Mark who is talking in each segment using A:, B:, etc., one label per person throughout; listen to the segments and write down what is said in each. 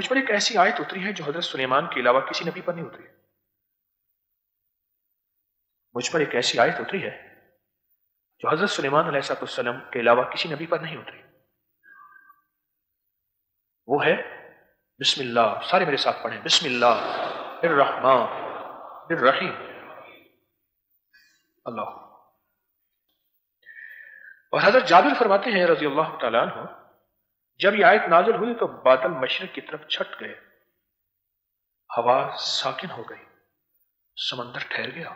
A: मुझ पर एक ऐसी आयत उतरी है जो हजरत सुलेमान के अलावा किसी नबी पर नहीं उतरी। मुझ पर एक ऐसी आयत उतरी है जो हजरत सुलेमान अलैहिस्सलाम के अलावा किसी नबी पर नहीं उतरी। वो है बिस्मिल्लाह। सारे मेरे साथ पढ़ें, बिस्मिल्लाहिर्रहमानिर्रहीम। अल्लाह। और हजरत जाबिर फरमाते हैं रजी अल्लाह तआला अन्हु, जब यह आयत नाजिल हुई तो बादल मशरिक की तरफ छट गए, हवा साकिन हो गई, समंदर ठहर गया।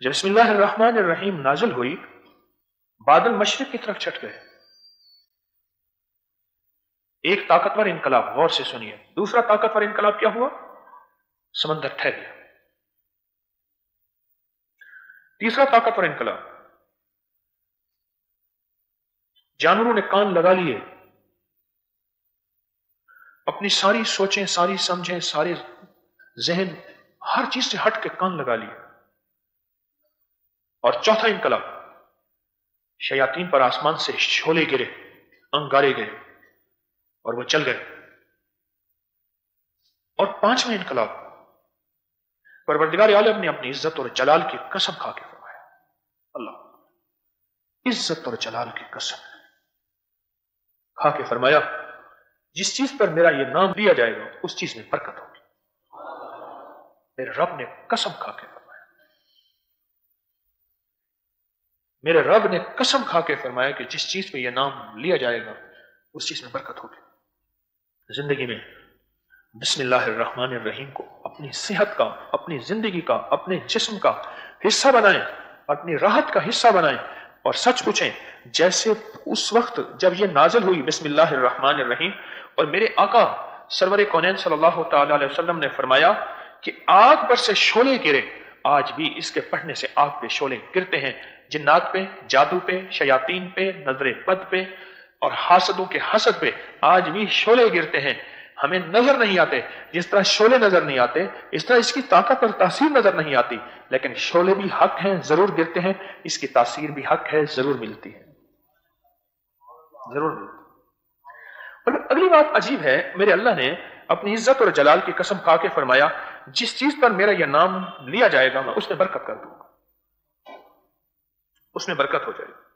A: जब बिस्मिल्लाहिर्रहमानिर्रहीम नाजिल हुई, बादल मशरिक की तरफ छट गए। एक ताकतवर इनकलाब, गौर से सुनिए, दूसरा ताकतवर इनकलाब क्या हुआ? समंदर ठहर गया। तीसरा ताकतवर इनकलाब, जानवरों ने कान लगा लिए, अपनी सारी सोचें, सारी समझें, सारे जहन, हर चीज से हट के कान लगा लिए। और चौथा इनकलाब, शयातीन पर आसमान से शोले गिरे, अंगारे गए और वो चल गए। और पांचवा इनकलाब, परवरदिगार आलम ने अपनी इज्जत और जलाल की कसम खा के फरमाया, अल्लाह, इज्जत और जलाल की कसम खा के फरमाया, जिस चीज पर मेरा यह नाम लिया जाएगा उस चीज में बरकत होगी। मेरे रब ने कसम खा के फरमाया, मेरे रब ने कसम खा के फरमाया कि जिस चीज पे यह नाम लिया जाएगा उस चीज में बरकत होगी। जिंदगी में बिस्मिल्लाहिर्रहमानिर्रहीम को अपनी सेहत का, अपनी जिंदगी का, अपने जिस्म का हिस्सा बनाएं, अपनी राहत का हिस्सा बनाएं। और सच पूछें, जैसे उस वक्त जब यह नाजिल हुई बिस्मिल्लाहिर्रहमानिर्रहीम, और मेरे आका सरवर कौनैन सल्लल्लाहु तआला अलैहि वसल्लम ने फरमाया कि आग पर से शोले गिरे, आज भी इसके पढ़ने से आग पे शोले गिरते हैं, जिन्नात पे, जादू पे, शयातीन पे, नजरे बद पे और हासदों के हसद पे आज भी शोले गिरते हैं। हमें नजर नहीं आते, जिस तरह शोले नजर नहीं आते इस तरह इसकी ताकत और तासीर नजर नहीं आती, लेकिन शोले भी हक हैं, जरूर गिरते हैं, इसकी तासीर भी हक है, जरूर मिलती है, जरूर मिलती है। और अगली बात अजीब है, मेरे अल्लाह ने अपनी इज्जत और जलाल की कसम खा के फरमाया, जिस चीज पर मेरा यह नाम लिया जाएगा मैं उसमें बरकत कर दूंगा, उसमें बरकत हो जाएगी।